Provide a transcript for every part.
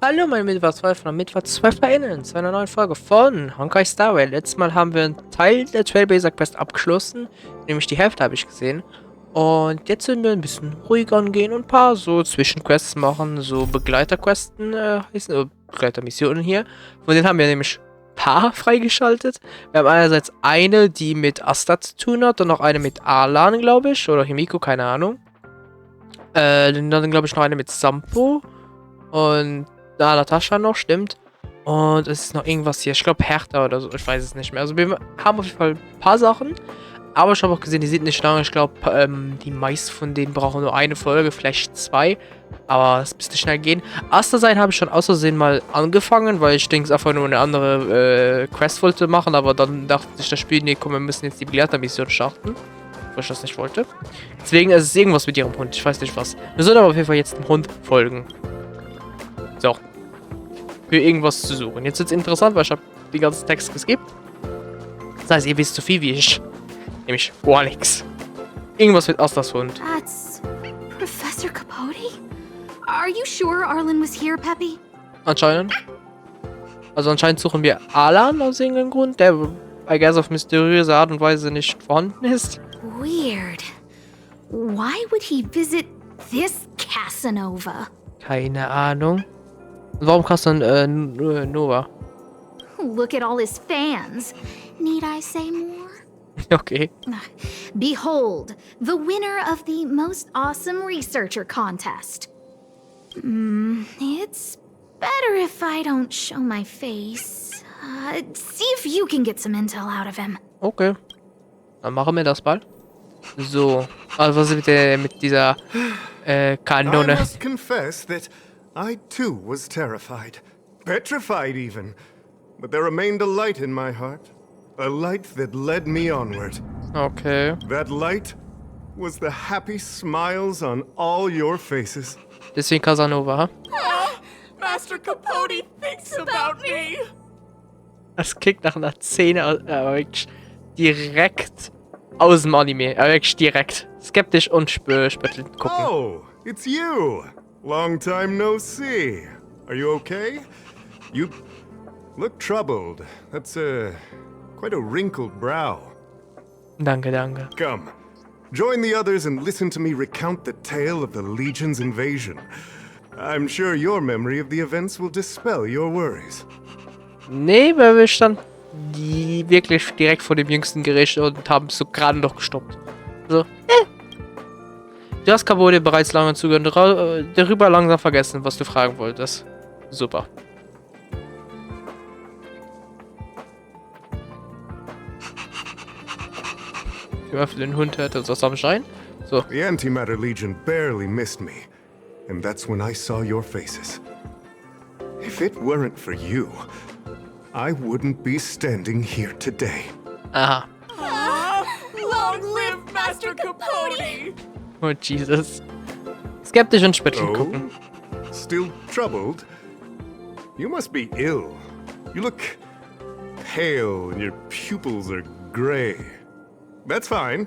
Hallo meine Mitwazweifler und MitwazweiflerInnen zu einer neuen Folge von Honkai Star Rail. Letztes Mal haben wir einen Teil der Trailblazer Quest abgeschlossen, nämlich die Hälfte habe ich gesehen. Und jetzt sind wir ein bisschen ruhiger angehen und ein paar so Zwischenquests machen, so Begleiterquesten heißen, Begleitermissionen hier. Von denen haben wir nämlich ein paar freigeschaltet. Wir haben einerseits eine, die mit Asta zu tun hat und noch eine mit Arlan, glaube ich, oder Himiko, keine Ahnung. Dann glaube ich noch eine mit Sampo und Natascha noch, stimmt. Und es ist noch irgendwas hier. Ich glaube Hertha oder so. Ich weiß es nicht mehr. Also wir haben auf jeden Fall ein paar Sachen. Aber ich habe auch gesehen, die sind nicht lange. Ich glaube, die meisten von denen brauchen nur eine Folge, vielleicht zwei. Aber es müsste schnell gehen. Asta sein habe ich schon aus Versehen mal angefangen, weil ich denke, es einfach nur eine andere Quest wollte machen. Aber dann dachte sich das Spiel, nee, komm, wir müssen jetzt die Begleitermission starten. Weil ich das nicht wollte. Deswegen ist es irgendwas mit ihrem Hund. Ich weiß nicht was. Wir sollen aber auf jeden Fall jetzt dem Hund folgen. So. Für irgendwas zu suchen. Jetzt wird es interessant, weil ich habe den ganzen Text geskippt. Das heißt, ihr wisst so viel wie ich. Nämlich gar nichts. Irgendwas mit Astas Hund. That's Professor Capote? Are you sure Arlan was here, Peppy? Anscheinend. Also anscheinend suchen wir Arlan aus irgendeinem Grund, der, I guess, auf mysteriöse Art und Weise nicht vorhanden ist. Weird. Why would he visit this Casanova? Keine Ahnung. Und warum kannst du Nova? Look at all his fans. Need I say more? Okay. Behold, the winner of the most awesome researcher contest. It's better if I don't show my face. See if you can get some intel out of him. Okay. Dann machen wir das bald. So. Also was ist mit dieser Kanone? I must confess that I too was terrified. Petrified even. But there remained a light in my heart. A light that led me onward. Okay. That light was the happy smiles on all your faces. Deswegen Casanova, ha? Master Capote thinks about me. Das klingt nach einer Szene wirklich direkt aus dem Anime. Wirklich direkt. Skeptisch und spöttelnd gucken. Oh, it's you. Long time no see. Are you okay? You look troubled. That's quite a wrinkled brow. Danke, danke. Come, join the others and listen to me recount the tale of the Legion's invasion. I'm sure your memory of the events will dispel your worries. Nee, weil wir standen wirklich direkt vor dem jüngsten Gericht und haben so gerade noch gestoppt. So, Du hast Capote bereits lange zugehört, darüber langsam vergessen, was du fragen wolltest. Super. Für den Hund hört uns was am Schein. So. The Antimatter Legion barely missed me, and that's when I saw your faces. If it weren't for you, I wouldn't be standing here today. Aha. Long live Master Capote! Oh, Jesus. Skeptisch und spöttelnd gucken. Still troubled? You must be ill. You look pale and your pupils are gray. That's fine.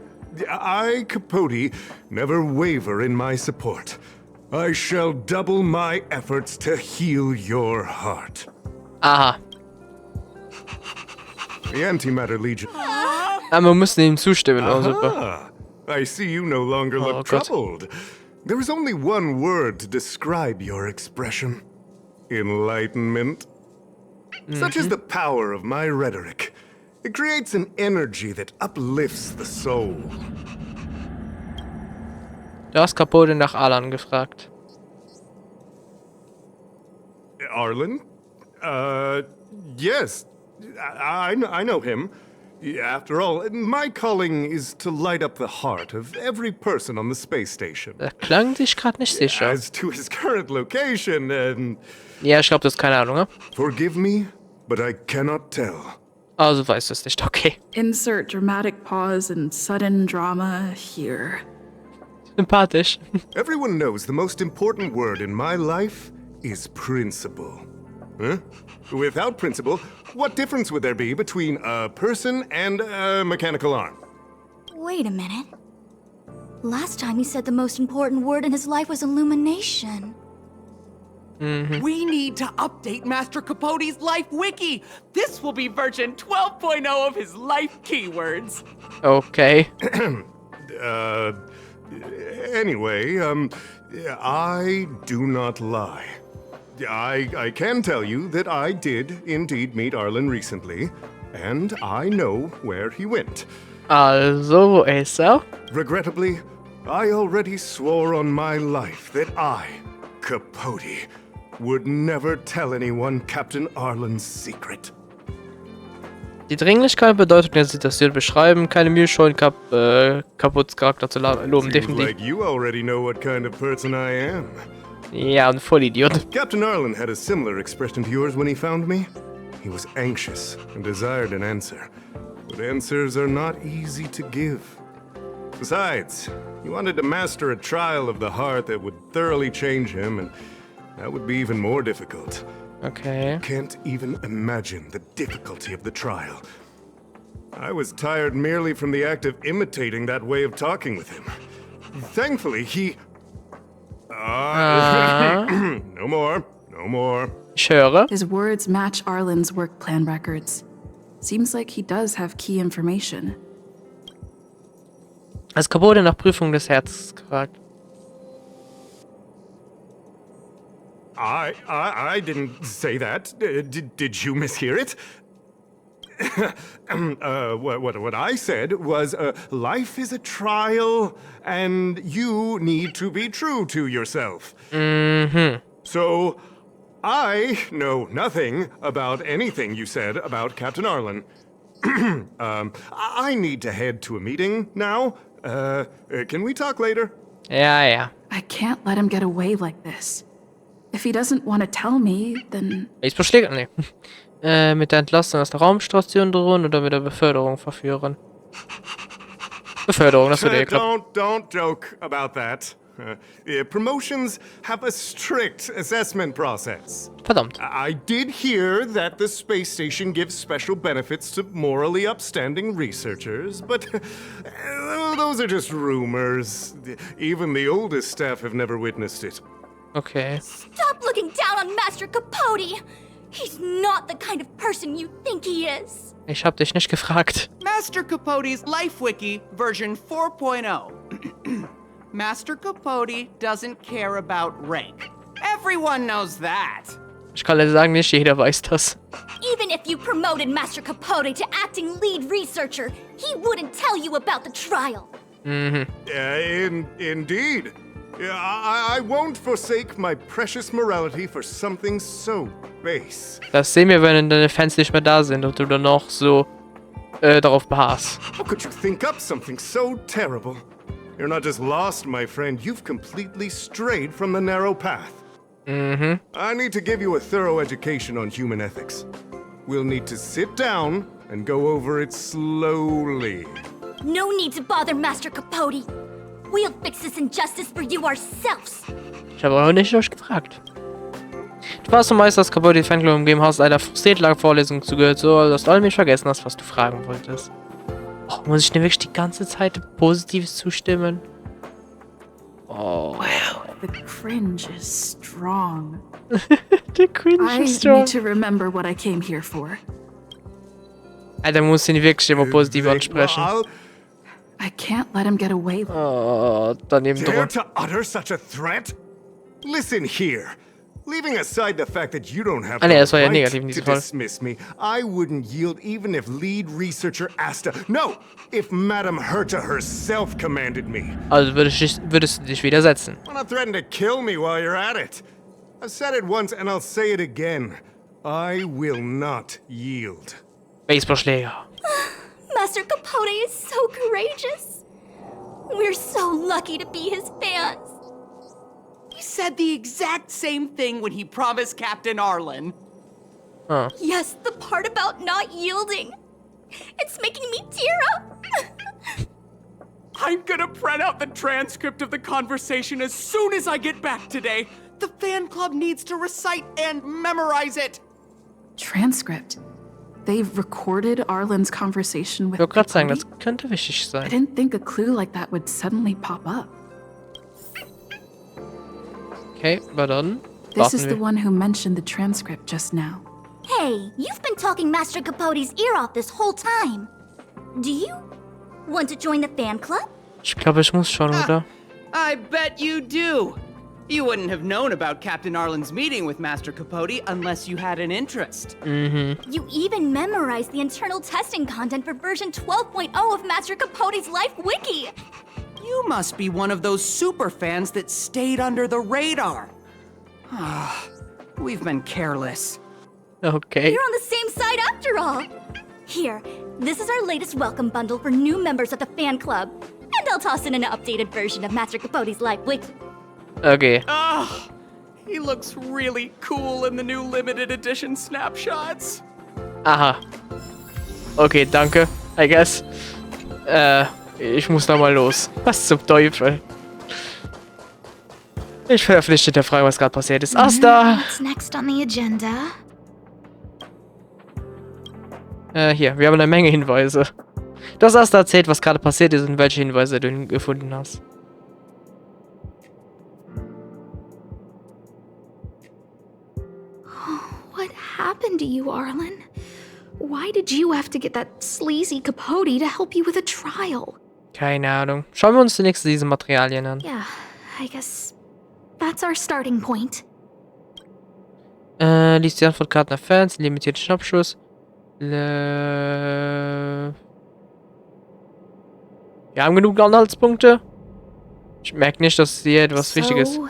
I, Capote, never waver in my support. I shall double my efforts to heal your heart. Aha. The Antimatter Legion. Aber wir müssen ihm zustimmen. Oh, super. Ah, I see you no longer Oh, look God. troubled. There is only one word to describe your expression. Enlightenment. Such is the power of my rhetoric. It creates an energy that uplifts the soul. Du hast Capote nach Arlan gefragt. Arlan? Yes. I know him. After all, my calling is to light up the heart of every person on the space station. Da klang sich gerade nicht sicher. As to his current location, Ja, ich glaube, das ist keine Ahnung, ne? forgive me, but I cannot tell. Also weißt du es nicht, okay. Insert dramatic pause and sudden drama here. Sympathisch. Everyone knows the most important word in my life is principle. Huh? Without principle, what difference would there be between a person and a mechanical arm? Wait a minute. Last time he said the most important word in his life was illumination. We need to update Master Capote's life wiki. This will be version 12.0 of his life keywords. Okay. Anyway, I do not lie. I can tell you that I did indeed meet Arlan recently, and I know where he went. Also, wo ist er? Regrettably, I already swore on my life that I, Capote, would never tell anyone Captain Arlan's secret. Die Dringlichkeit bedeutet mir, Situation beschreiben, keine Mühe scheuen, Kaputs Charakter zu loben, Seems definitiv. like you already know what kind of person I am. Ja, ein Vollidiot. Captain Arlan had a similar expression to yours when he found me. He was anxious and desired an answer, but answers are not easy to give. Besides, he wanted to master a trial of the heart that would thoroughly change him, and that would be even more difficult. Okay. Can't even imagine the difficulty of the trial. I was tired merely from the act of imitating that way of talking with him. Thankfully, he... No more. No more. Ich höre. His words match Arlan's work plan records. Seems like he does have key information. Als Capote nach Prüfung des Herzens gefragt. I didn't say that. Did you mishear it? What I said was, life is a trial, and you need to be true to yourself. So, I know nothing about anything you said about Captain Arlan. I need to head to a meeting now. Can we talk later? Ja, ja. I can't let him get away like this. If he doesn't want to tell me, then... Ich beschlägt. Nee. Mit der Entlassung aus der Raumstation drohen oder mit der Beförderung verführen? Beförderung, das würde Don't joke about that. Promotions have a strict assessment process. Verdammt. I did hear that the space station gives special benefits to morally upstanding researchers, but those are just rumors. Even the oldest staff have never witnessed it. Okay. Stop looking down on Master Capote! He's not the kind of person you think he is. Ich hab dich nicht gefragt. Master Capote's life wiki version 4.0. Master Capote doesn't care about rank. Everyone knows that. Ich kann dir sagen, nicht jeder weiß das. Even if you promoted Master Capote to acting lead researcher, he wouldn't tell you about the trial. Indeed. I won't forsake my precious morality for something so base. Das sehen wir, wenn deine Fans nicht mehr da sind und du dann noch so darauf beharrst. How could you think up something so terrible? You're not just lost, my friend. You've completely strayed from the narrow path. I need to give you a thorough education on human ethics. We'll need to sit down and go over it slowly. No need to bother Master Capote. We'll fix this injustice for you ourselves. Ich habe auch nicht euch gefragt. Du warst und weißt, dass Capote die Fanclub umgeben hast, leider frustriert lag, Vorlesung zugehört, so dass du allmählich vergessen hast, was du fragen wolltest. Oh, muss ich denn wirklich die ganze Zeit Positives zustimmen? Oh. Wow, the cringe is strong. Der Cringe I ist strong. need to remember what I came here for. Alter, muss ihn wirklich immer positiv ansprechen. I can't let him get away. Oh, daneben Dare drüber. to utter such a threat? Listen here. Leaving aside the fact that you don't have Ah, nee, the das war ja right negativ in to diesem Fall. dismiss me, I wouldn't yield even if lead researcher Asta... No! If Madame Herta herself commanded me. Also würdest du dich widersetzen. Why not threaten to kill me while you're at it? I've said it once and I'll say it again. I will not yield. Baseballschläger. Master Capote is so courageous. We're so lucky to be his fans. He said the exact same thing when he promised Captain Arlan. Huh. Yes, the part about not yielding. It's making me tear up. I'm gonna print out the transcript of the conversation as soon as I get back today. The fan club needs to recite and memorize it. Transcript. They've recorded Arlan's conversation with Ich wollte gerade sagen, Capote? das könnte wichtig I sein. didn't think a clue like that would suddenly pop up. Okay, aber dann. This is Warten the wir. one who mentioned the transcript just now. Hey, you've been talking Master Capote's ear off this whole time. Do you want to join the fan club? Ich glaube, ich muss schon, oder? I bet you do. You wouldn't have known about Captain Arlan's meeting with Master Capote unless you had an interest. You even memorized the internal testing content for version 12.0 of Master Capote's Life Wiki. You must be one of those super fans that stayed under the radar. We've been careless. Okay. You're on the same side after all. Here, this is our latest welcome bundle for new members of the fan club. And I'll toss in an updated version of Master Capote's Life Wiki. Okay. He looks really cool in the new limited edition snapshots. Aha. Okay, danke. I guess. Ich muss da mal los. Was zum Teufel? Ich verpflichte der Frage, was gerade passiert ist. Asta! What's next on the agenda? Hier, wir haben eine Menge Hinweise. Du hast Asta erzählt, was gerade passiert ist und welche Hinweise du gefunden hast. What happened to you, Arlan? Why did you have to get that sleazy Capote to help you with a trial? Keine Ahnung. Schauen wir uns zunächst diese Materialien an. Yeah, I guess that's our starting point. Liest die Antwortkarten der Fans, limitierte Schnappschuss. Wir haben genug Anhaltspunkte. Ich merke nicht, dass hier etwas Wichtiges ist. So,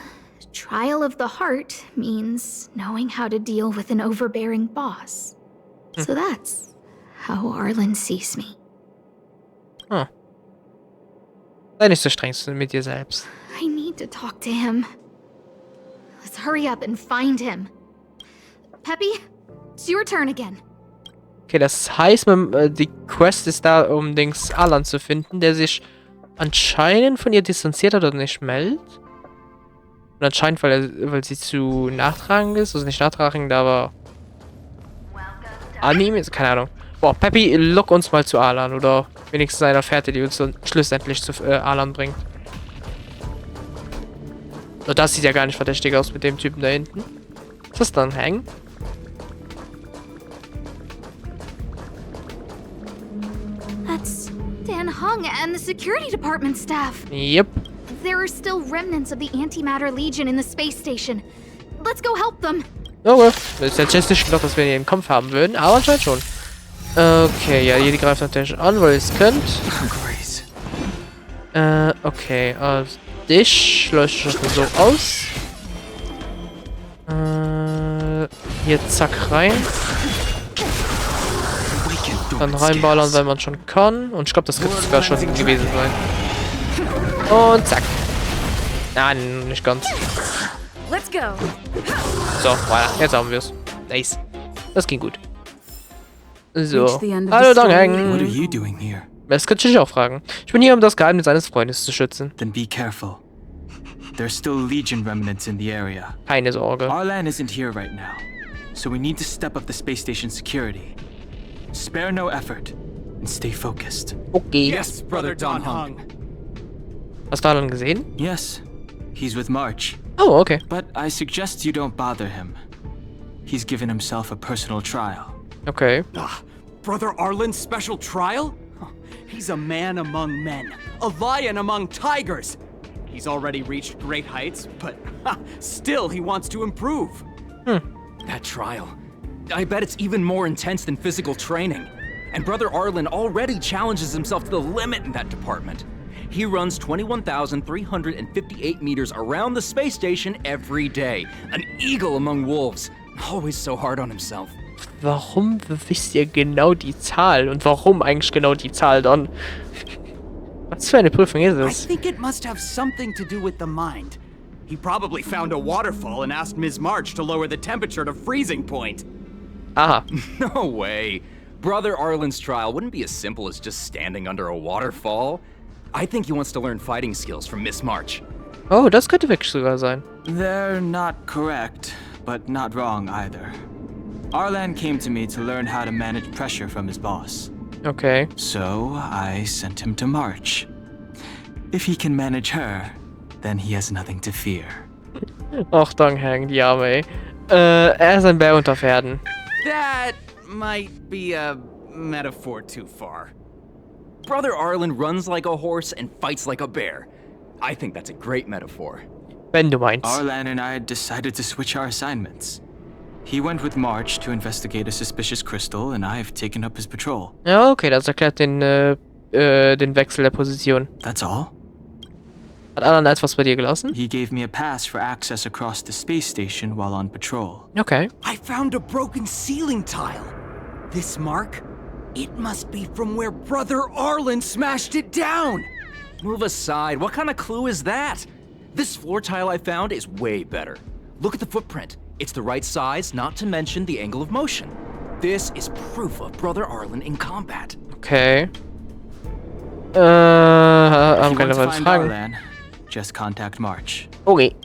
trial of the heart means knowing how to deal with an overbearing boss. So that's how Arlan sees me. Sei nicht so streng mit dir selbst. I need to talk to him. Let's hurry up and find him. Peppy, it's your turn again. Okay, das heißt, die Quest ist da, um Dings Arlan zu finden, der sich anscheinend von ihr distanziert hat oder nicht meldet. Und anscheinend, weil sie zu nachtragend ist. Also nicht nachtragend, aber Anime ist, keine Ahnung. Boah, Peppy, lock uns mal zu Arlan oder wenigstens einer Fährte, die uns dann schlussendlich zu Arlan bringt. So, das sieht ja gar nicht verdächtig aus mit dem Typen da hinten. Ist das dann Hang? That's Dan Hung and the security department staff. Yep. There are still remnants of the Antimatter Legion in the space station. Let's go help them. Okay. Das ist jetzt nicht gedacht, dass wir hier einen Kampf haben würden, aber anscheinend schon. Okay, ja, ihr greift natürlich an, weil ihr es könnt. Okay, also dich leuchtet das so aus. Hier zack rein. Dann reinballern, wenn man schon kann. Und ich glaube, das könnte sogar schon gewesen sein. Und zack. Nein, nicht ganz. Let's go. So, voilà, jetzt haben wir es. Nice. Das ging gut. So. Reach the end of Hallo, the story. Dongheng. What are you doing here? Das könnte ich auch fragen. Ich bin hier, um das Geheimnis seines Freundes zu schützen. Then be careful. There's still Legion remnants in the area. Keine Sorge. Arlan isn't here right now, so we need to step up the space station security. Spare no effort and stay focused. Okay. Yes, Brother Don Hung. Hast du Arlan gesehen? Yes, he's with March, Oh, okay. but I suggest you don't bother him. He's given himself a personal trial. Okay. Brother Arlan's special trial? He's a man among men, a lion among tigers. He's already reached great heights, but still he wants to improve. That trial. I bet it's even more intense than physical training. And Brother Arlan already challenges himself to the limit in that department. He runs 21,358 meters around the space station every day. An eagle among wolves. Always so hard on himself. Warum wisst ihr genau die Zahl? Und warum eigentlich genau die Zahl dann? Was für eine Prüfung ist I es? think it must have something to do with the mind. He probably found a waterfall and asked Ms. March to lower the temperature to freezing point. Aha. No way. Brother Arlan's trial wouldn't be as simple as just standing under a waterfall. I think he wants to learn fighting skills from Miss March. Oh, das könnte wirklich sogar sein. They're not correct, but not wrong either. Arlan came to me to learn how to manage pressure from his boss. Okay. So I sent him to March. If he can manage her, then he has nothing to fear. Och, Dong Hang, die Arme, ey. Er ist ein Bär unter Pferden. That might be a metaphor too far. Brother Arlan runs like a horse and fights like a bear. I think that's a great metaphor. Wenn du meinst. Arlan and I decided to switch our assignments. He went with March to investigate a suspicious crystal, and I've taken up his patrol. Ja, okay, das erklärt den Wechsel der Position. That's all. Hat Arlan etwas bei dir gelassen? He gave me a pass for access across the space station while on patrol. Okay. I found a broken ceiling tile. This mark? It must be from where Brother Arlan smashed it down. Move aside. What kind of clue is that? This floor tile I found is way better. Look at the footprint. It's the right size, not to mention the angle of motion. This is proof of Brother Arlan in combat. Okay. If Haben you keine want to weiteren find Fragen. Arlan, just contact March. Okay.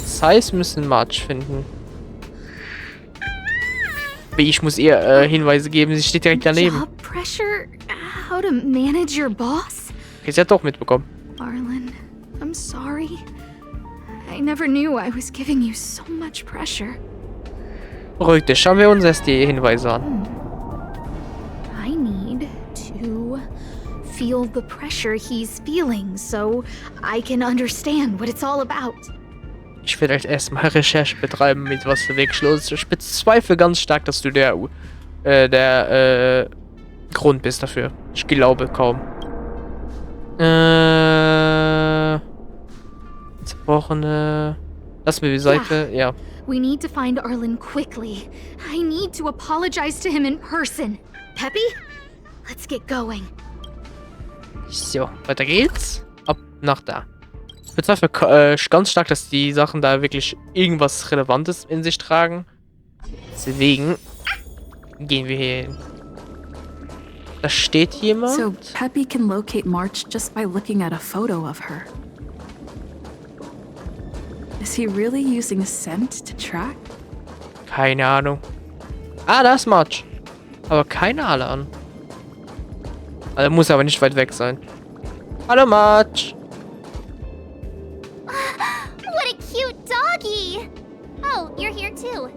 Das heißt, wir müssen March finden. Ich muss ihr Hinweise geben, sie steht direkt daneben. Job pressure? How to manage your boss? Okay, sie hat doch mitbekommen. Arlan, I'm sorry. I never knew I was giving you so much pressure. Beruhig dich, schauen wir uns erst die Hinweise an. I need to feel the pressure he's feeling so I can understand what it's all about. Ich will halt erstmal Recherche betreiben, mit was du wegschloss. Ich bezweifle ganz stark, dass du der Grund bist dafür. Ich glaube kaum. Zerbrochene. Lass mir die Seite. Ja. We need to find Arlan quickly. I need to apologize to him in person. Peppy? Let's get going. So, weiter geht's. Ab nach da. Ich bezweifle ganz stark, dass die Sachen da wirklich irgendwas Relevantes in sich tragen. Deswegen gehen wir hier hin. Da steht jemand. So Peppy can locate March just by looking at a photo of her. Is he really using scent to track? Keine Ahnung. Ah, da ist March. Aber keine Ahnung. Also muss aber nicht weit weg sein. Hallo March. What a cute doggy! Oh, you're here too.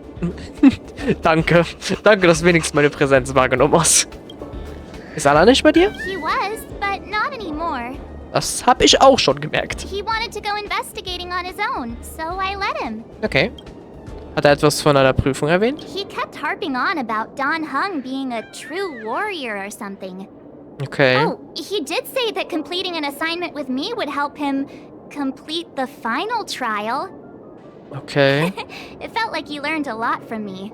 Danke. Danke, dass du wenigstens meine Präsenz wahrgenommen hast. Ist Anna nicht bei dir? He was, but not anymore. Das habe ich auch schon gemerkt. He wanted to go investigating on his own, so I let him. Okay. Hat er etwas von einer Prüfung erwähnt? He kept harping on about Don Hung being a true warrior or something. Okay. Oh, he did say that completing an assignment with me would help him complete the final trial. Okay. It felt like he learned a lot from me.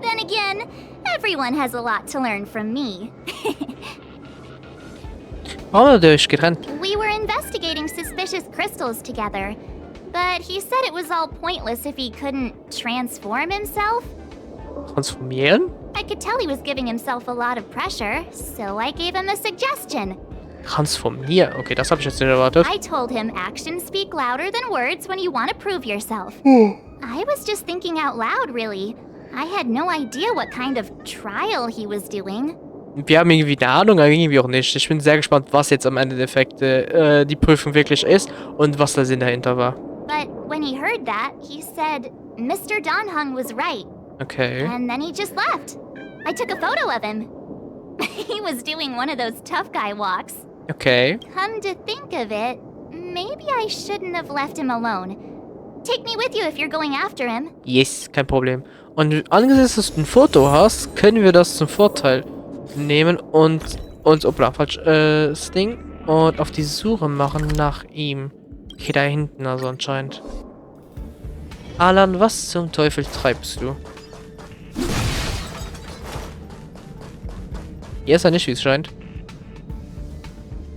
Then again, everyone has a lot to learn from me. Warum hat er euch getrennt? We were investigating suspicious crystals together, but he said it was all pointless if he couldn't transform himself. Transformieren? I could tell he was giving himself a lot of pressure, so I gave him a suggestion. Transformieren? Okay, das habe ich jetzt nicht erwartet. I told him actions speak louder than words when you want to prove yourself. I was just thinking out loud, really. I had no idea what kind of trial he was doing. Wir haben irgendwie eine Ahnung, aber irgendwie auch nicht. Ich bin sehr gespannt, was jetzt am Ende der Effekt die Prüfung wirklich ist und was der Sinn dahinter war. But when he heard that, he said, Mr. Don Hung was right. Okay. And then he just left. I took a photo of him. He was doing one of those tough guy walks. Okay. Come to think of it, maybe I shouldn't have left him alone. Take me with you if you're going after him. Yes, kein Problem. Und angesichts, dass du ein Foto hast, können wir das zum Vorteil nehmen und uns, das Ding, und auf die Suche machen nach ihm. Okay, da hinten also anscheinend. Arlan, was zum Teufel treibst du? Hier ist er nicht, wie es scheint.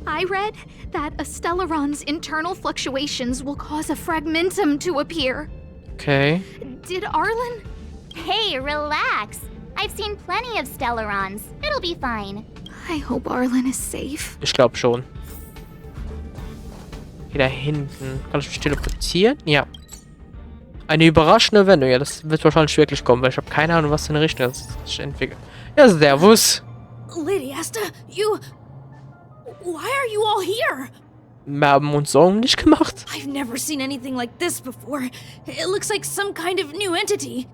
I read that a Stellaron's internal fluctuations will cause a fragmentum to appear. Okay. Did Arlan? Hey, relax. I've seen plenty of Stellarons. It'll be fine. I hope Arlan is safe. Ich glaube schon. Hier da hinten. Kann ich mich teleportieren? Ja. Eine überraschende Wendung. Ja, das wird wahrscheinlich wirklich kommen, weil ich habe keine Ahnung, was für eine Richtung das sich entwickelt. Ja, servus. Lady Asta, you... Why are you all here? Wir haben uns Sorgen nicht gemacht. I've never seen anything like this before. It looks like some kind of new entity.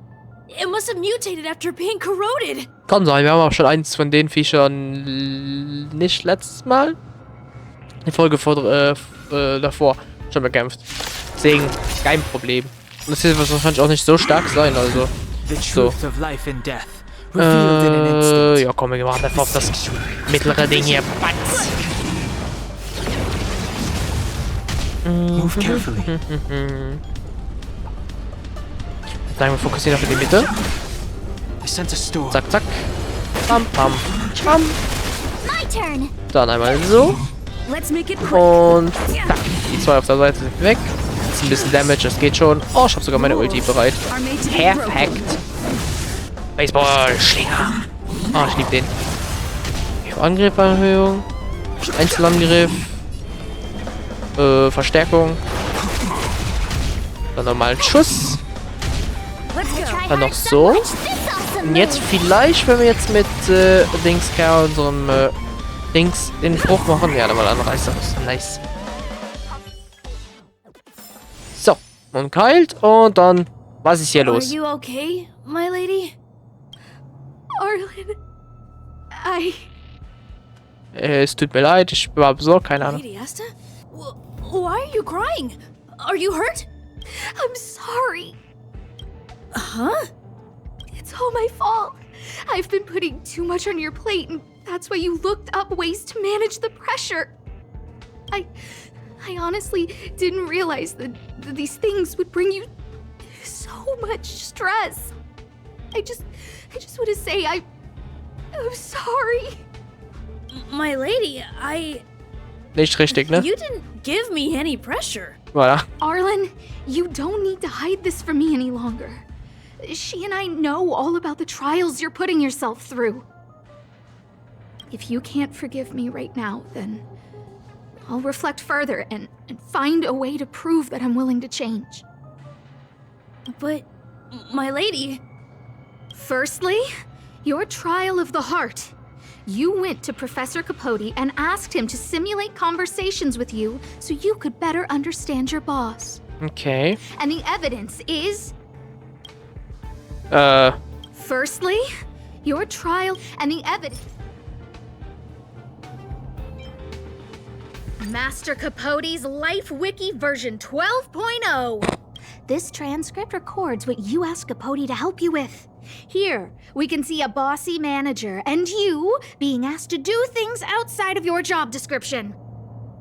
It must have mutated after being corroded. Kann sein, wir haben auch schon eins von den Viechern nicht letztes Mal. Die Folge davor schon bekämpft. Deswegen kein Problem. Und das hier wird wahrscheinlich auch nicht so stark sein, also. So. Ja, komm, wir machen einfach auf das mittlere Ding hier. Batz. Move carefully. Sagen wir fokussieren auf die Mitte. Zack, zack. Bam, bam, bam. My turn. Dann einmal so. Let's make it quick. Und zack. Die zwei auf der Seite sind weg. Jetzt ein bisschen Damage, das geht schon. Oh, ich habe sogar meine Ulti bereit. Perfekt. Baseballschläger. Oh, ich liebe den. Angrifferhöhung. Einzelangriff. Verstärkung. Dann nochmal einen Schuss. Dann noch so. Und jetzt vielleicht, wenn wir jetzt mit Dings unserem Dings den Bruch machen. Ja, dann mal anreißen. Nice. So. Und keilt. Und dann. Was ist hier los? Are you okay, my lady? Arlan, Es tut mir leid, ich war besorgt, keine Ahnung. Lady Asta? Why are you crying? Are you hurt? I'm sorry. Huh? It's all my fault. I've been putting too much on your plate, and that's why you looked up ways to manage the pressure. I honestly didn't realize that these things would bring you so much stress. I just want to say I'm sorry. My lady, Nicht richtig, ne? You didn't give me any pressure. Voilà. Arlan, you don't need to hide this from me any longer. She and I know all about the trials you're putting yourself through. If you can't forgive me right now, then I'll reflect further and find a way to prove that I'm willing to change. But, my lady... Firstly, your trial of the heart. You went to Professor Capote and asked him to simulate conversations with you so you could better understand your boss. Okay. And the evidence is... Firstly, your trial and the evidence... Master Capote's Life Wiki version 12.0. This transcript records what you asked Capote to help you with. Here, we can see a bossy manager and you being asked to do things outside of your job description.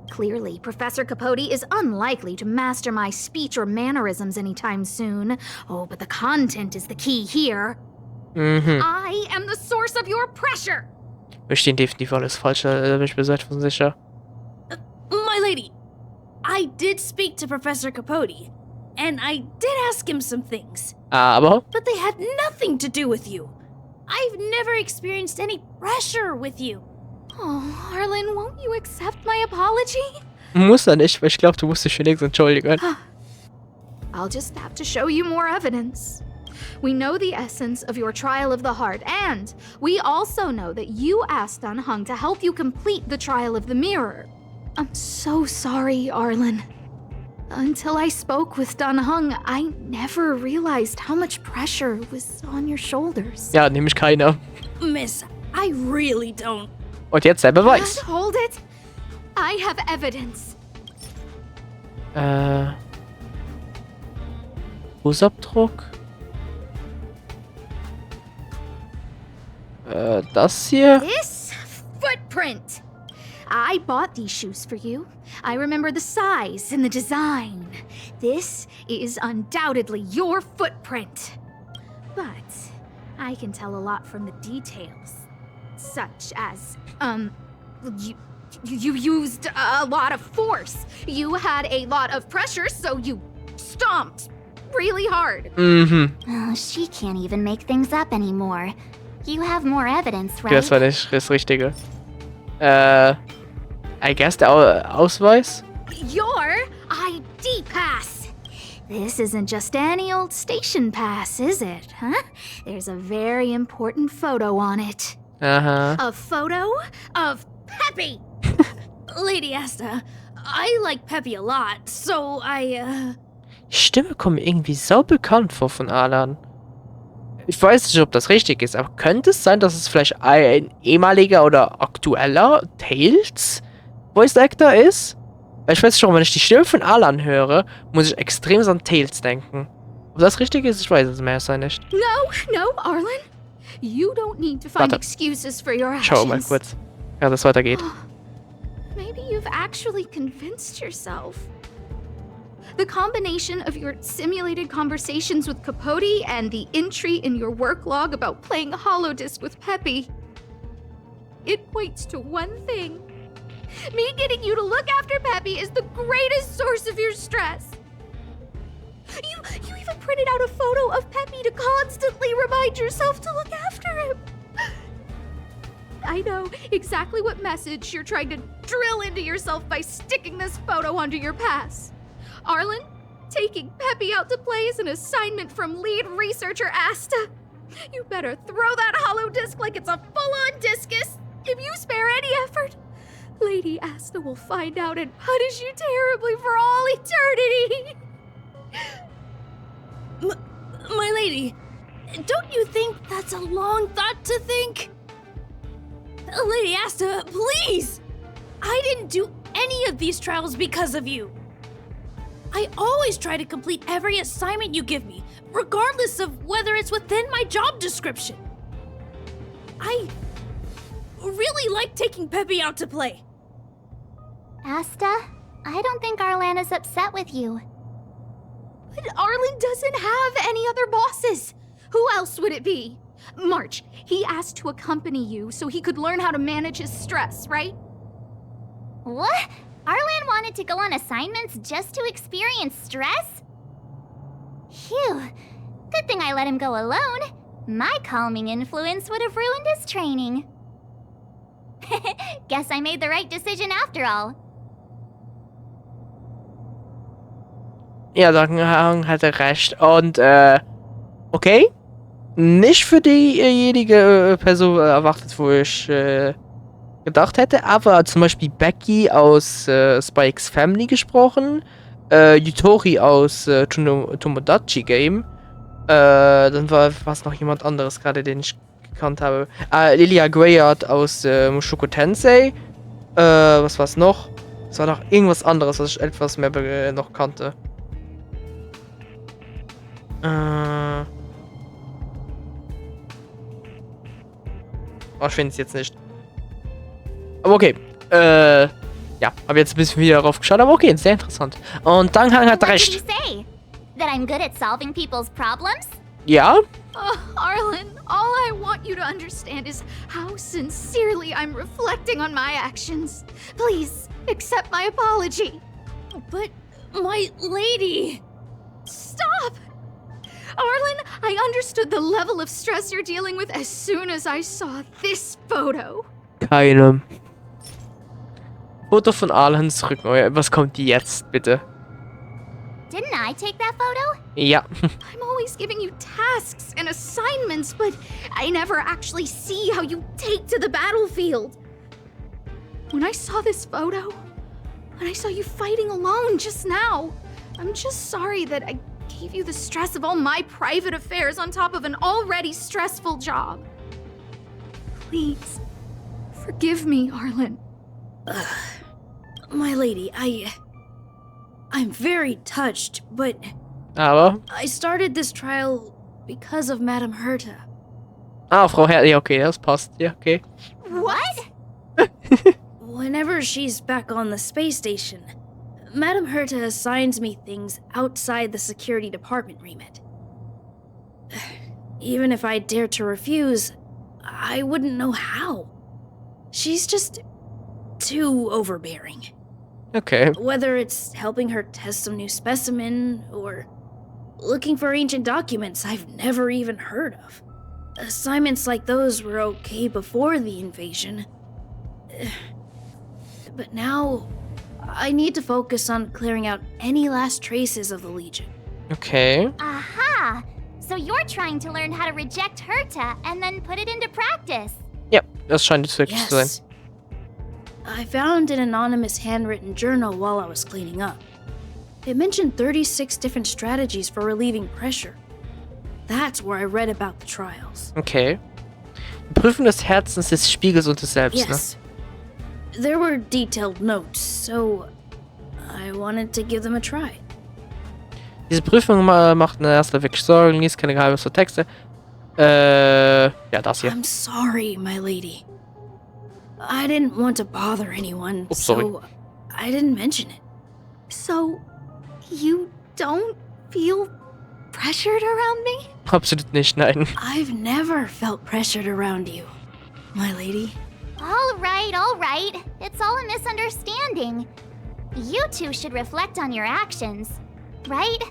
Clearly, Professor Capote is unlikely to master my speech or mannerisms anytime soon. Oh, but the content is the key here. I am the source of your pressure. Wir stehen definitiv alles falsch, da bin ich mir selbst sicher. My lady, I did speak to Professor Capote, and I did ask him some things. Aber? But they had nothing to do with you. I've never experienced any pressure with you. Oh, Arlan, won't you accept my apology? Muss er nicht, weil ich glaube, du musst dich für nichts entschuldigen. I'll just have to show you more evidence. We know the essence of your trial of the heart, and we also know that you asked Dunhung to help you complete the trial of the mirror. I'm so sorry, Arlan. Until I spoke with Dunhung, I never realized how much pressure was on your shoulders. Ja, nämlich keiner. Miss, I really don't. Und jetzt der Beweis. But hold it. I have evidence. Fußabdruck. Das hier. This footprint. I bought these shoes for you. I remember the size and the design. This is undoubtedly your footprint. But I can tell a lot from the details. Such as, you used a lot of force. You had a lot of pressure, so you stomped really hard. Oh, she can't even make things up anymore. You have more evidence, right? Das war nicht das Richtige. I guess der Ausweis? Your ID pass. This isn't just any old station pass, is it, huh? There's a very important photo on it. Aha. A photo of Peppy. Lady Asta, I like Peppy a lot, so Die Stimme kommt mir irgendwie so bekannt vor von Arlan. Ich weiß nicht, ob das richtig ist, aber könnte es sein, dass es vielleicht ein ehemaliger oder aktueller Tails Voice Actor ist? Weil ich weiß schon, wenn ich die Stimme von Arlan höre, muss ich extrem an Tails denken. Ob das richtig ist, ich weiß es mehr nicht. No, Arlan. You don't need to find Warte. excuses for your actions. Schau mal kurz, ja, das weitergeht. Maybe you've actually convinced yourself. The combination of your simulated conversations with Capote and the entry in your work log about playing Holodisc with Peppy, it points to one thing. Me getting you to look after Peppy is the greatest source of your stress. You even printed out a photo of Peppy to constantly remind yourself to look after him. I know exactly what message you're trying to drill into yourself by sticking this photo onto your pass. Arlan, taking Peppy out to play is an assignment from lead researcher Asta. You better throw that hollow disc like it's a full-on discus. If you spare any effort, Lady Asta will find out and punish you terribly for all eternity. my lady, don't you think that's a long thought to think? Lady Asta, please! I didn't do any of these trials because of you. I always try to complete every assignment you give me, regardless of whether it's within my job description. I really like taking Peppy out to play. Asta, I don't think Arlan is upset with you. But Arlan doesn't have any other bosses. Who else would it be? March, he asked to accompany you so he could learn how to manage his stress, right? What? Arlan wanted to go on assignments just to experience stress? Phew. Good thing I let him go alone. My calming influence would have ruined his training. Guess I made the right decision after all. Ja, dann hat er recht. Und, okay. Nicht für diejenige Person erwartet, wo ich gedacht hätte, aber zum Beispiel Becky aus Spikes Family gesprochen, Yutori aus Tomodachi Game, dann war was noch jemand anderes gerade, den ich gekannt habe. Lilia Greyard aus Mushoku Tensei, was war's noch? Es war noch irgendwas anderes, was ich etwas mehr noch kannte. Oh, ich finde es jetzt nicht. Aber okay. Ja, habe jetzt ein bisschen wieder darauf geschaut, aber okay, sehr interessant. Und dann hat er recht. What did he say? That I'm good at solving people's problems? Ja? Arlan, all I want you to understand is how sincerely I'm reflecting on my actions. Please, accept my apology. But, my lady... Stop! Arlan, I understood the level of stress you're dealing with as soon as I saw this photo. Keine. Foto von Arlans Rücken. Oh ja, was kommt jetzt, bitte? Didn't I take that photo? Ja. I'm always giving you tasks and assignments, but I never actually see how you take to the battlefield. When I saw this photo, when I saw you fighting alone just now, I'm just sorry that I gave you the stress of all my private affairs on top of an already stressful job. Please, forgive me, Arlan. My lady, I'm very touched, but... Aber? I started this trial because of Madame Herta. Ah, Frau Herta, ja, okay, das passt. Ja, okay. What? Whenever she's back on the space station, Madame Herta assigns me things outside the security department remit. Even if I dared to refuse, I wouldn't know how. She's just too overbearing. Okay. Whether it's helping her test some new specimen, or looking for ancient documents I've never even heard of. Assignments like those were okay before the invasion. But now, I need to focus on clearing out any last traces of the Legion. Okay. Aha! So you're trying to learn how to reject Herta and then put it into practice. Ja, das scheint jetzt wirklich zu sein. I found an anonymous handwritten journal while I was cleaning up. It mentioned 36 different strategies for relieving pressure. That's where I read about the trials. Okay. Prüfung des Herzens, des Spiegels und des Selbst, Yes. There were detailed notes, so I wanted to give them a try. ne? Diese Prüfung macht eine erste wirklich Sorgen, liest keine Geheimnisse für Texte. Ja, das hier. I'm sorry, my lady. I didn't want to bother anyone, Oh, sorry. so I didn't mention it. So, you don't feel pressured around me? Absolut nicht, nein. I've never felt pressured around you, my lady. All right. It's all a misunderstanding. You two should reflect on your actions, right?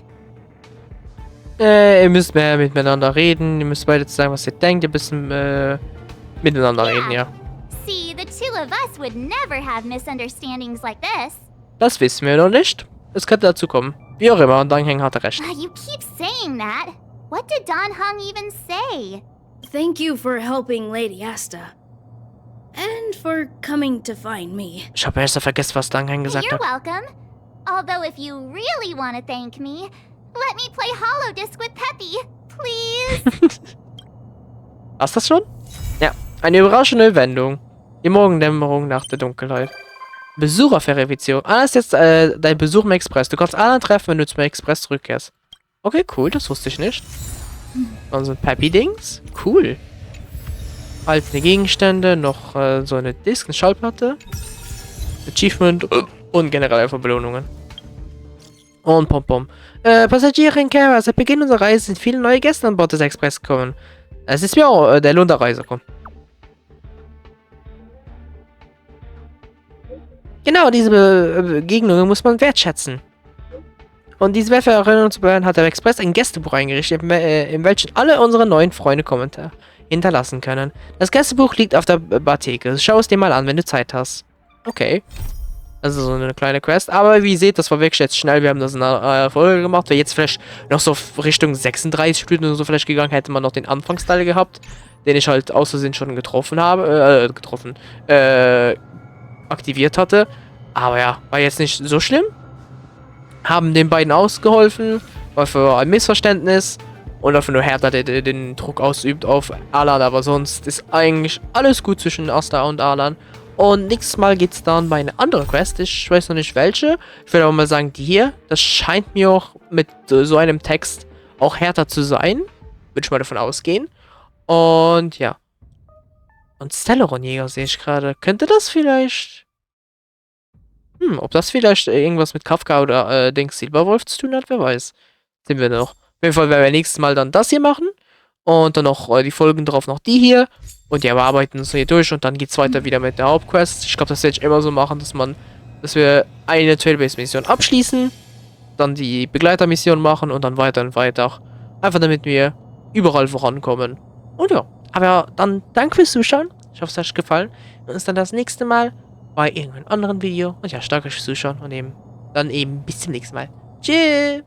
Ihr müsst mehr miteinander reden, ihr müsst beide sagen, was ihr denkt, ihr müsst miteinander reden, ja. See, the two of us would never have misunderstandings like this. Das wissen wir noch nicht. Es könnte dazu kommen. Wie auch immer, und dann Heng hatte recht. You keep saying that. What did Don Hung even say? Thank you for helping Lady Asta. And for coming to find me. Ich habe erst vergessen, was Dan Heng gesagt You're hat. welcome. Although if you really want to thank me, let me play Hollow Disc with Peppy, please. War's das schon? Ja. Eine überraschende Wendung. Die Morgendämmerung nach der Dunkelheit. Besucherverifizierung. Ah, das ist jetzt dein Besuch im Express. Du kannst Arlan treffen, wenn du zum Express zurückkehrst. Okay, cool, das wusste ich nicht. Und so ein Peppy-Dings. Cool. Alte Gegenstände, noch so eine Disc, eine Schallplatte. Achievement und generell einfach Belohnungen. Und Pom-Pom. Passagierin Kara, seit Beginn unserer Reise sind viele neue Gäste an Bord des Express gekommen. Es ist mir auch der Lohn der Reise, komm. Genau, diese Begegnungen muss man wertschätzen. Und diese Wertvererinnerung zu bewahren, hat der Express ein Gästebuch eingerichtet, in welchem alle unsere neuen Freunde Kommentare hinterlassen können. Das Gästebuch liegt auf der Bartheke. Schau es dir mal an, wenn du Zeit hast. Okay. Also so eine kleine Quest. Aber wie ihr seht, das war wirklich jetzt schnell. Wir haben das in einer Folge gemacht. Wäre jetzt vielleicht noch so Richtung 36 Minuten oder so vielleicht gegangen, hätte man noch den Anfangsteil gehabt, den ich halt aus Versehen schon aktiviert hatte. Aber ja, war jetzt nicht so schlimm. Haben den beiden ausgeholfen. War für ein Missverständnis. Und dafür nur Hertha, der den Druck ausübt auf Arlan. Aber sonst ist eigentlich alles gut zwischen Asta und Arlan. Und nächstes Mal geht es dann bei einer anderen Quest. Ich weiß noch nicht welche. Ich würde aber mal sagen, die hier. Das scheint mir auch mit so einem Text auch härter zu sein. Würde ich mal davon ausgehen. Und ja. Und Stellaron-Jäger sehe ich gerade. Könnte das vielleicht... ob das vielleicht irgendwas mit Kafka oder Silberwolf zu tun hat, wer weiß. Sehen wir noch. Auf jeden Fall werden wir nächstes Mal dann das hier machen. Und dann noch die Folgen drauf noch die hier. Und ja, wir arbeiten uns hier durch und dann geht es weiter wieder mit der Hauptquest. Ich glaube, das werde ich immer so machen, dass wir eine Trailbase-Mission abschließen, dann die Begleitermission machen und dann weiter und weiter. Einfach damit wir überall vorankommen. Und ja, aber dann danke fürs Zuschauen. Ich hoffe, es hat euch gefallen. Und uns dann das nächste Mal bei irgendeinem anderen Video. Und ja, danke fürs Zuschauen und dann eben bis zum nächsten Mal. Tschüss!